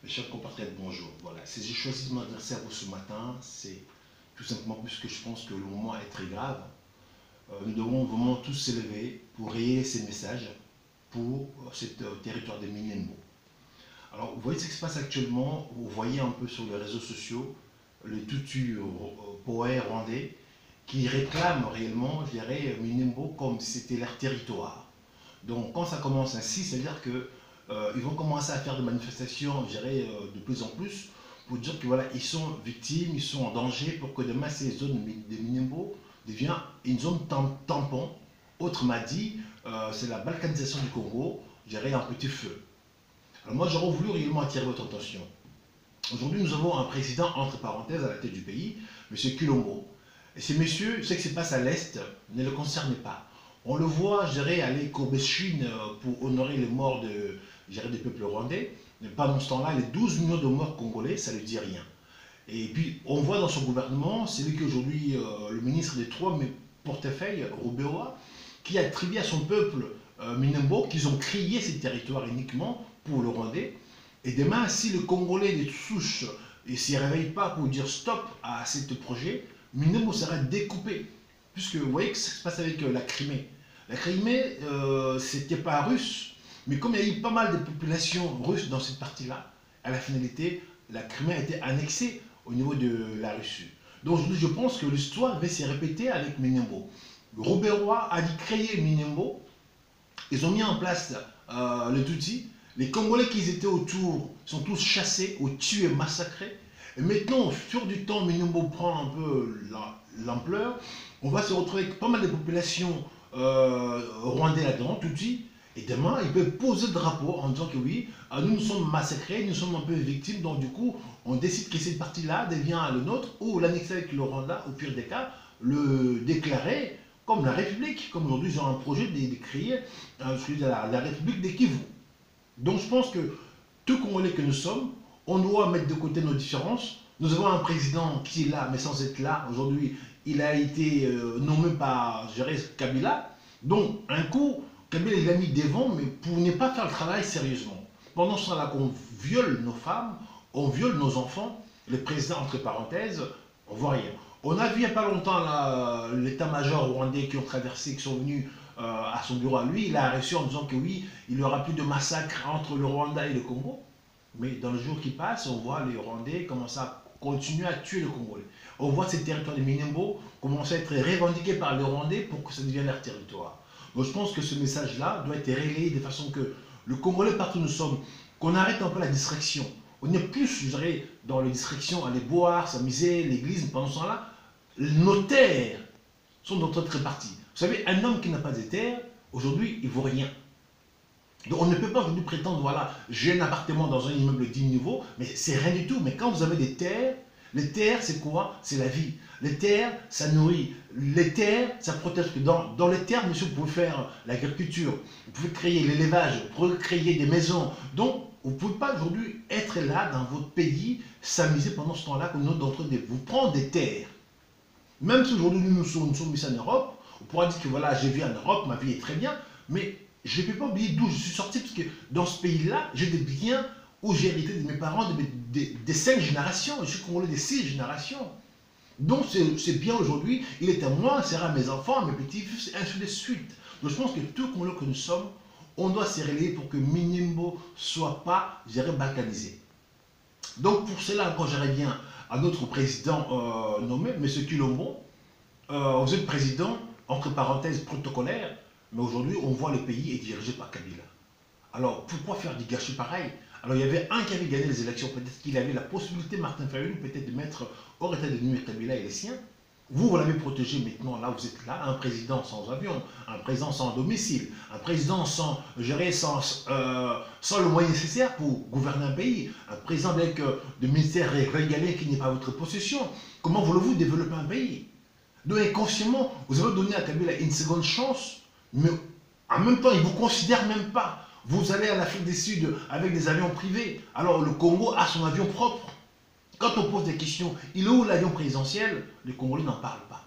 Mes chers compatriotes, bonjour. Voilà, si j'ai choisi de m'adresser à vous ce matin, c'est tout simplement puisque je pense que le moment est très grave. Nous devons vraiment tous s'élever pour rayer ces messages pour ce territoire de Minembwe. Alors, vous voyez ce qui se passe actuellement, vous voyez un peu sur les réseaux sociaux le tutu poète rwandais qui réclament réellement, je dirais, Minembwe comme si c'était leur territoire. Donc, quand ça commence ainsi, c'est-à-dire que ils vont commencer à faire des manifestations, je dirais, de plus en plus, pour dire que voilà, ils sont victimes, ils sont en danger, pour que demain ces zones de Minimbo deviennent une zone tampon. Autrement dit, c'est la balkanisation du Congo, je dirais, en petit feu. Alors moi, j'aurais voulu réellement attirer votre attention. Aujourd'hui, nous avons un président, entre parenthèses, à la tête du pays, M. Kilombo. Et ces messieurs, ce qui se passe à l'Est ne le concerne pas. On le voit, je dirais, aller courber Chine pour honorer les morts du peuple rwandais. Mais pendant ce temps-là, les 12 millions de morts congolais, ça ne lui dit rien. Et puis, on voit dans son gouvernement, c'est lui qui est aujourd'hui le ministre des trois portefeuilles, Rubewa, qui a attribué à son peuple Minimbo qu'ils ont créé ces territoires uniquement pour le Rwandais. Et demain, si le Congolais des souches ne s'y réveille pas pour dire stop à ce projet, Minimbo sera découpé. Puisque vous voyez que ça se passe avec la Crimée. La Crimée, c'était pas russe, mais comme il y a eu pas mal de populations russes dans cette partie-là, à la finalité, la Crimée a été annexée au niveau de la Russie. Donc je pense que l'histoire va se répéter avec Minimbo. Robert a dit créer Minimbo, ils ont mis en place le Tutsi. Les Congolais qui étaient autour sont tous chassés ou tués, massacrés. Et maintenant, au fur du temps, Minimbo prend un peu l'ampleur. On va se retrouver avec pas mal de populations rwandaises là-dedans, Tutsi. Et demain, ils peuvent poser le drapeau en disant que oui, nous sommes massacrés, nous sommes un peu victimes, donc du coup, on décide que cette partie-là devient le nôtre, ou l'annexer avec le Rwanda, au pire des cas, le déclarer comme la République, comme aujourd'hui ils ont un projet de créer la République des Kivu. Donc je pense que tout Congolais que nous sommes, on doit mettre de côté nos différences. Nous avons un président qui est là, mais sans être là. Aujourd'hui, il a été nommé par, je dirais, Kabila. Donc, un coup, Kabila il l'a mis devant, mais pour ne pas faire le travail sérieusement. Pendant ce temps-là qu'on viole nos femmes, on viole nos enfants, le président, entre parenthèses, on voit rien. On a vu il n'y a pas longtemps l'état-major rwandais qui ont traversé, qui sont venus à son bureau à lui. Il a reçu en disant que oui, il n'y aura plus de massacre entre le Rwanda et le Congo. Mais dans le jour qui passe, on voit les Rwandais commencer à continuer à tuer le Congolais. On voit ces territoires de Minimbo commencer à être revendiqués par les Rwandais pour que ça devienne leur territoire. Donc je pense que ce message-là doit être relayé de façon que le Congolais, partout où nous sommes, qu'on arrête un peu la distraction. On n'est plus, je dirais, dans les distractions, aller boire, s'amuser, l'église, pendant ce temps-là, nos terres sont dans notre répartie. Vous savez, un homme qui n'a pas de terre, aujourd'hui, il ne vaut rien. Donc on ne peut pas aujourd'hui prétendre, voilà, j'ai un appartement dans un immeuble de 10 niveaux, mais c'est rien du tout. Mais quand vous avez des terres, les terres, c'est quoi? C'est la vie. Les terres, ça nourrit. Les terres, ça protège. Dans les terres, monsieur, vous pouvez faire l'agriculture, vous pouvez créer l'élevage, vous pouvez créer des maisons. Donc, vous ne pouvez pas aujourd'hui être là dans votre pays, s'amuser pendant ce temps-là, comme nous d'entre vous prendre des terres. Même si aujourd'hui nous sommes ici en Europe, on pourra dire que voilà, j'ai vécu en Europe, ma vie est très bien, mais je ne peux pas oublier d'où je suis sorti, parce que dans ce pays-là, j'ai des biens où j'ai hérité de mes parents des 5 générations, je suis congolais des 6 générations. Donc c'est bien aujourd'hui, il est à moi, c'est à mes enfants, à mes petits-fils, ainsi de suite. Donc je pense que tout Congolais que nous sommes, on doit se relayer pour que Minimbo ne soit pas, je dirais, balkanisé. Donc pour cela, quand j'aurais bien à notre président nommé, M. Kilombo, vous êtes président, entre parenthèses, protocolaire, mais aujourd'hui, on voit le pays est dirigé par Kabila. Alors, pourquoi faire du gâchis pareil? Alors, il y avait un qui avait gagné les élections, peut-être qu'il avait la possibilité, Martin Fayulu, peut-être de mettre hors état de nuire Kabila et les siens. Vous l'avez protégé maintenant, là vous êtes là, un président sans avion, un président sans domicile, un président sans le moyen nécessaire pour gouverner un pays, un président avec des ministères régalés qui n'est pas votre possession. Comment voulez-vous développer un pays? Donc inconsciemment, vous avez donné à Kabila une seconde chance, mais en même temps, il ne vous considère même pas. Vous allez à l'Afrique du Sud avec des avions privés, alors le Congo a son avion propre. Quand on pose des questions, il est où l'avion présidentiel? Les Congolais n'en parlent pas.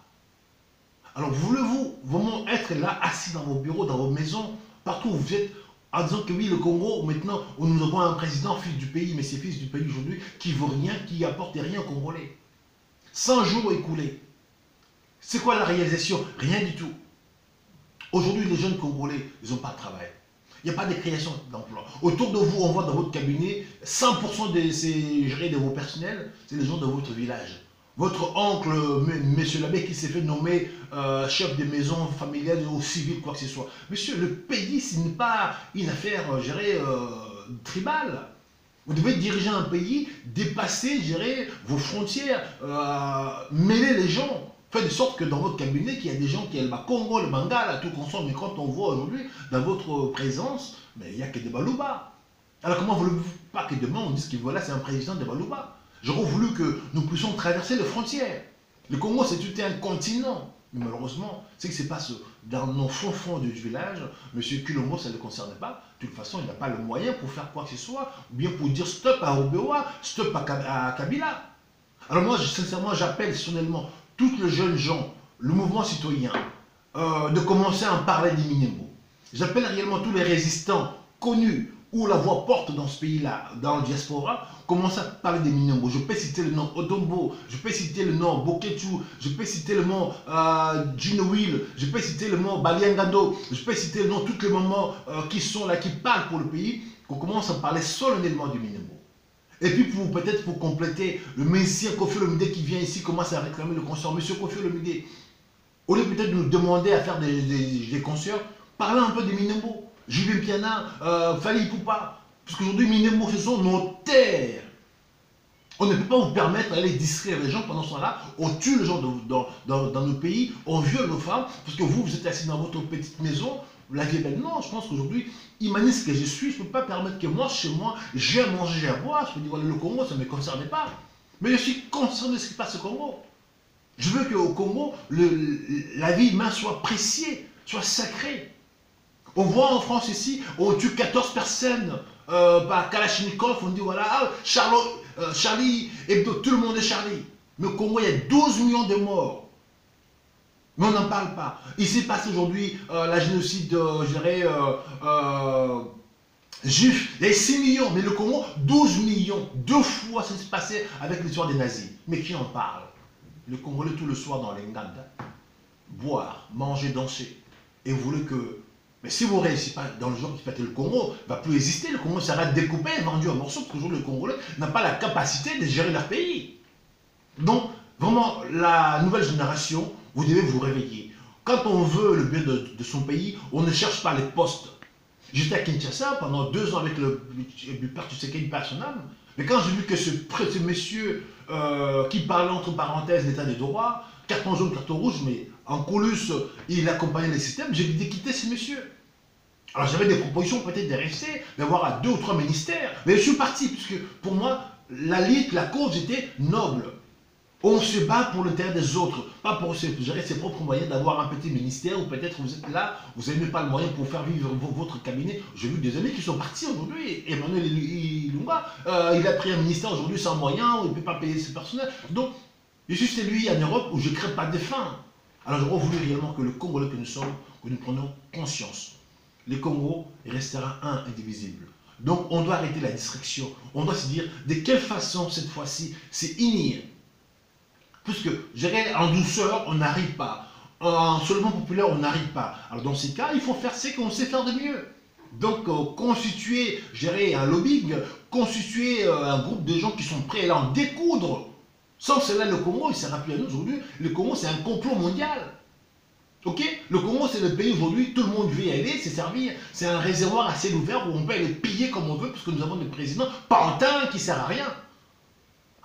Alors voulez-vous vraiment être là, assis dans vos bureaux, dans vos maisons, partout où vous êtes, en disant que oui, le Congo, maintenant, nous avons un président fils du pays, mais c'est fils du pays aujourd'hui, qui ne vaut rien, qui apporte rien aux Congolais. 100 jours écoulés. C'est quoi la réalisation? Rien du tout. Aujourd'hui, les jeunes Congolais, ils n'ont pas de travail. Il n'y a pas de création d'emploi. Autour de vous, on voit dans votre cabinet, 100% de vos personnels, c'est les gens de votre village. Votre oncle, monsieur l'abbé, qui s'est fait nommer chef de maison familiale ou civile, quoi que ce soit. Monsieur, le pays, ce n'est pas une affaire tribale. Vous devez diriger un pays, dépasser, gérer vos frontières, mêler les gens. Faites de sorte que dans votre cabinet, qu'il y a des gens qui aiment le Congo, le Bangala, tout consomme. Mais quand on voit aujourd'hui, dans votre présence, mais il n'y a que des Balouba. Alors comment voulez-vous pas que demain on dise que voilà, c'est un président de Balouba? J'aurais voulu que nous puissions traverser les frontières. Le Congo, c'est tout un continent. Mais malheureusement, ce qui se passe dans nos fonds du village, M. Kulomo, ça ne le concerne pas. De toute façon, il n'a pas le moyen pour faire quoi que ce soit, ou bien pour dire stop à Obewa, stop à Kabila. Alors moi, sincèrement, j'appelle solennellement tous les jeunes gens, le mouvement citoyen, de commencer à en parler des Minembos. J'appelle réellement tous les résistants connus où la voix porte dans ce pays-là, dans le diaspora, commencer à parler des Minembos. Je peux citer le nom Odombo, je peux citer le nom Boketu, je peux citer le nom Jinowil, je peux citer le nom Baliangado, je peux citer le nom tous les moments qui sont là, qui parlent pour le pays, qu'on commence à parler solennellement du Minembos. Et puis peut-être pour compléter, le Messie Kofi Olomide qui vient ici commence à réclamer le concert. Monsieur Kofi Olomide, au lieu peut-être de nous demander à faire des concerts, parlez un peu des Minembos. Julien Piana, Fali Poupa. Parce qu'aujourd'hui, Minembos, ce sont nos terres. On ne peut pas vous permettre d'aller distraire les gens pendant ce temps-là. On tue les gens dans nos pays, on viole nos femmes, parce que vous êtes assis dans votre petite maison. La vie est belle. Non, je pense qu'aujourd'hui, humaniste que je suis, je ne peux pas permettre que moi, chez moi, j'ai à manger, j'ai à boire. Je me dis, voilà, le Congo, ça ne me concerne pas. Mais je suis concerné de ce qui passe au Congo. Je veux qu'au Congo, la vie humaine soit appréciée, soit sacrée. On voit en France ici, on tue 14 personnes par Kalachnikov, on dit, voilà, Charlie Hebdo, tout le monde est Charlie. Mais au Congo, il y a 12 millions de morts. Mais on n'en parle pas. Il s'est passé aujourd'hui la génocide, je dirais, juif. Il y a 6 millions, mais le Congo, 12 millions. 2 fois ça s'est passé avec l'histoire des nazis. Mais qui en parle? Le Congolais tout le soir dans les nganda. Boire, manger, danser. Et vous voulez que... Mais si vous ne réussissez pas dans le genre qui fait le Congo, ne va plus exister. Le Congo sera découpé et vendu en morceaux parce qu'aujourd'hui, le Congolais n'a pas la capacité de gérer leur pays. Donc, vraiment, la nouvelle génération, vous devez vous réveiller. Quand on veut le bien de son pays, on ne cherche pas les postes. J'étais à Kinshasa pendant 2 ans avec le père Tshisekedi personnel, mais quand j'ai vu que ce monsieur qui parlait entre parenthèses l'état des droits, carton jaune, carton rouge, mais en coulisses, il accompagnait les systèmes, j'ai dit de quitter ce monsieur. Alors j'avais des propositions peut-être de rester, d'avoir à 2 ou 3 ministères, mais je suis parti, puisque pour moi, la lutte, la cause était noble. On se bat pour l'intérêt des autres, pas pour gérer ses propres moyens d'avoir un petit ministère ou peut-être vous êtes là, vous n'avez même pas le moyen pour faire vivre votre cabinet. J'ai vu des amis qui sont partis aujourd'hui. Emmanuel Ilunga, il a pris un ministère aujourd'hui sans moyens, il ne peut pas payer ses personnels. Donc, je suis celui en Europe où je ne crée pas de faim. Alors j'aurais voulu réellement que le Congolais que nous sommes, que nous prenions conscience. Le Congo restera un indivisible. Donc on doit arrêter la distraction. On doit se dire de quelle façon cette fois-ci c'est unir. Puisque, je dirais, en douceur, on n'arrive pas. En seulement populaire, on n'arrive pas. Alors, dans ces cas, il faut faire ce qu'on sait faire de mieux. Donc, constituer, je dirais, un lobbying, constituer un groupe de gens qui sont prêts à en découdre. Sans cela, le Congo, il ne sera plus à nous aujourd'hui. Le Congo, c'est un complot mondial. Ok? Le Congo, c'est le pays aujourd'hui, tout le monde veut y aller, c'est servir. C'est un réservoir à ciel ouvert où on peut aller piller comme on veut, parce que nous avons des présidents pantins qui ne servent à rien.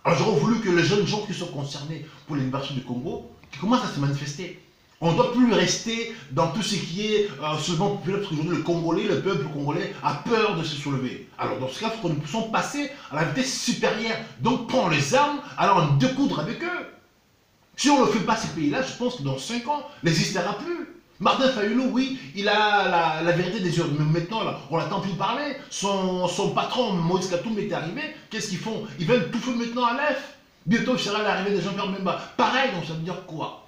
Alors j'aurais voulu que les jeunes gens qui sont concernés pour la libération du Congo, qui commencent à se manifester. On ne doit plus rester dans tout ce qui est seulement populaire, parce qu'aujourd'hui le Congolais, le peuple congolais a peur de se soulever. Alors dans ce cas, il faut que nous puissions passer à la vitesse supérieure. Donc prendre les armes, alors en découdre avec eux. Si on ne le fait pas ces pays-là, je pense que dans 5 ans, il n'existera plus. Martin Fayulu, oui, il a la vérité des yeux. Mais maintenant, là, on n'attend plus parler. Son patron, Moïse Katoum, est arrivé. Qu'est-ce qu'ils font? Ils veulent tout faire maintenant à l'EF. Bientôt, il sera l'arrivée des Jean-Pierre Bemba. Pareil, donc ça veut dire quoi?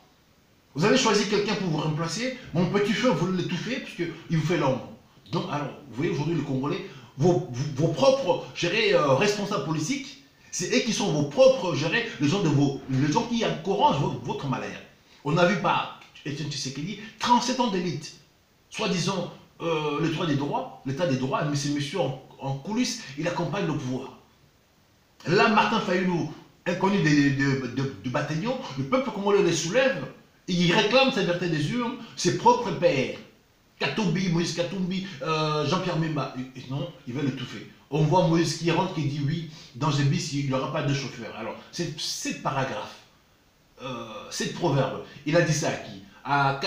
Vous avez choisi quelqu'un pour vous remplacer. Mon petit frère, vous l'étouffez, puisqu'il vous fait l'ombre. Donc, alors, vous voyez aujourd'hui les Congolais, vos propres, responsables politiques, c'est eux qui sont vos propres, les gens qui encouragent votre malheur. On a vu par Etienne Tshisekedi 37 ans d'élite, soi-disant l'état des droits, mais c'est monsieur en coulisses, il accompagne le pouvoir. Là, Martin Fayulu, inconnu du bataillon, le peuple congolais les soulève, et il réclame sa liberté des urnes, ses propres pères. Katumbi, Moïse Katumbi, Jean-Pierre Memba, non, ils veulent étouffer. On voit Moïse qui rentre, qui dit oui, dans un bis, il n'y aura pas de chauffeur. Alors, cette paragraphe, cette proverbe, il a dit ça à qui? À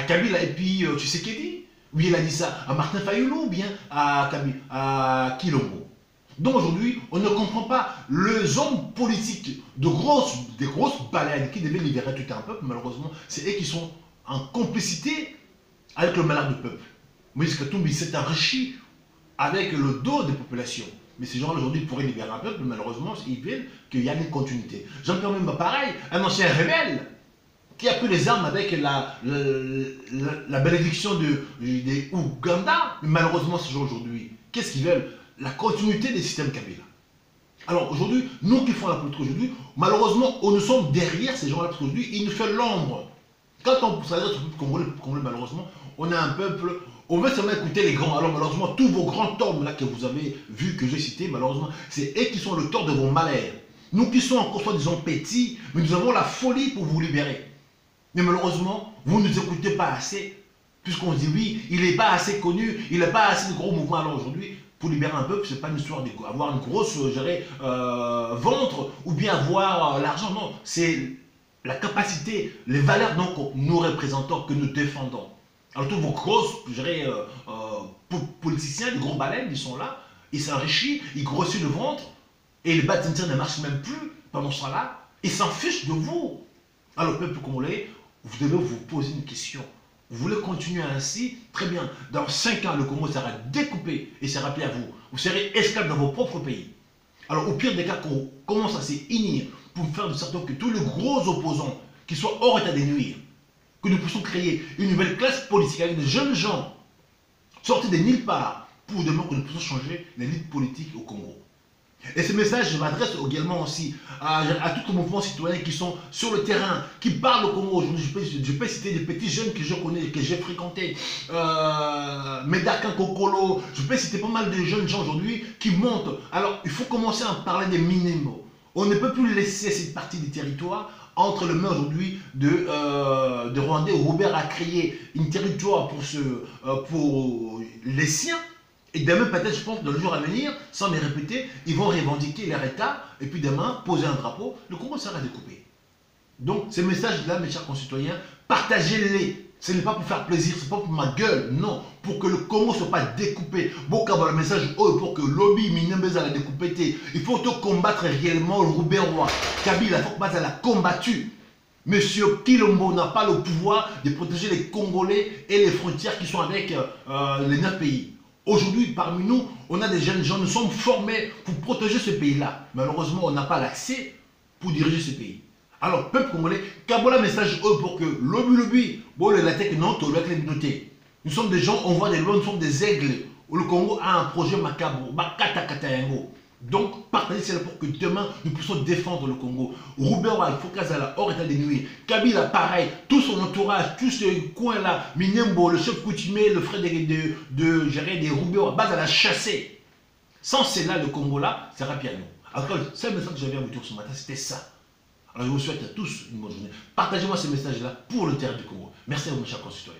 Kabila, et puis tu sais qui dit? Oui, il a dit ça à Martin Fayulu ou bien à Kilombo. Donc aujourd'hui, on ne comprend pas les hommes politiques des grosses baleines qui devaient libérer tout un peuple, malheureusement, c'est eux qui sont en complicité avec le malheur du peuple. Moïse Katumbi s'est enrichi avec le dos des populations. Mais ces gens aujourd'hui pourraient libérer un peuple, malheureusement, ils veulent qu'il y ait une continuité. Jean-Pierre Memba, pareil, un ancien rebelle qui a pris les armes avec la bénédiction des Ouganda. Mais malheureusement, ces gens aujourd'hui, qu'est-ce qu'ils veulent? La continuité des systèmes Kabila. Alors aujourd'hui, nous qui faisons la politique aujourd'hui, malheureusement, nous sommes derrière ces gens-là, parce qu'aujourd'hui, ils nous font l'ombre. Quand on s'adresse au peuple congolais, malheureusement, on a un peuple, on veut seulement écouter les grands. Alors malheureusement, tous vos grands torts là que vous avez vus, que j'ai cités, malheureusement, c'est eux qui sont le tort de vos malheurs. Nous qui sommes encore soi-disant petits, mais nous avons la folie pour vous libérer. Mais malheureusement, vous ne nous écoutez pas assez, puisqu'on dit oui, il n'est pas assez connu, il n'est pas assez de gros mouvements. Alors aujourd'hui, pour libérer un peuple, ce n'est pas une histoire d'avoir une grosse ventre ou bien avoir l'argent. Non, c'est la capacité, les valeurs donc, nous représentons, que nous défendons. Alors tous vos grosses, politiciens, les gros baleines, ils sont là, ils s'enrichissent, ils grossissent le ventre, et les bâtiments ne marchent même plus pendant ce temps-là, ils s'en fichent de vous. Alors peuple congolais, vous devez vous poser une question. Vous voulez continuer ainsi? Très bien. Dans 5 ans, le Congo sera découpé et sera rappelé à vous. Vous serez esclaves dans vos propres pays. Alors, au pire des cas, qu'on commence à s'unir pour faire de sorte que tous les gros opposants qui soient hors état de nuire, que nous puissions créer une nouvelle classe politique avec des jeunes gens sortis de nulle part pour demain que nous puissions changer l'élite politique au Congo. Et ce message, je m'adresse également aussi à tous les mouvements citoyens qui sont sur le terrain, qui parlent au Congo aujourd'hui. Je peux citer des petits jeunes que je connais, que j'ai fréquentés, Medarkan Kokolo, je peux citer pas mal de jeunes gens aujourd'hui qui montent. Alors, il faut commencer à parler des minimaux. On ne peut plus laisser cette partie du territoire entre les mains aujourd'hui de Rwandais. Robert a créé un territoire pour les siens. Et demain, peut-être, je pense, dans le jour à venir, sans me répéter, ils vont revendiquer leur État, et puis demain, poser un drapeau, le Congo sera découpé. Donc, ces messages-là, mes chers concitoyens, partagez-les. Ce n'est pas pour faire plaisir, ce n'est pas pour ma gueule, non. Pour que le Congo ne soit pas découpé. Bon, quand le message, pour que le lobby Minembeza la découpé, il faut combattre réellement le Roubaix-Roi. Kabila, il faut combattre la combattu. Monsieur Kilombo n'a pas le pouvoir de protéger les Congolais et les frontières qui sont avec les 9 pays. Aujourd'hui, parmi nous, on a des jeunes gens, nous sommes formés pour protéger ce pays-là. Malheureusement, on n'a pas l'accès pour diriger ce pays. Alors, peuple congolais, Kabola message pour que lobby, bon, la tech, non, tu dois les noter. Nous sommes des gens, on voit des lois, nous sommes des aigles. Le Congo a un projet macabre, Makata-Katayango. Donc, partagez cela pour que demain, nous puissions défendre le Congo. Roubaix-Roi, il faut qu'Azala, hors état de nuire. Kabila, pareil, tout son entourage, tout ce coin-là, Minembo, le chef coutumier, le frère des Roubaix-Roi, base à la chasser. Sans cela, le Congo-là, sera piano. Alors, c'est le message que j'avais à vous dire ce matin, c'était ça. Alors, je vous souhaite à tous une bonne journée. Partagez-moi ce message-là pour le terrain du Congo. Merci à vous, mes chers concitoyens.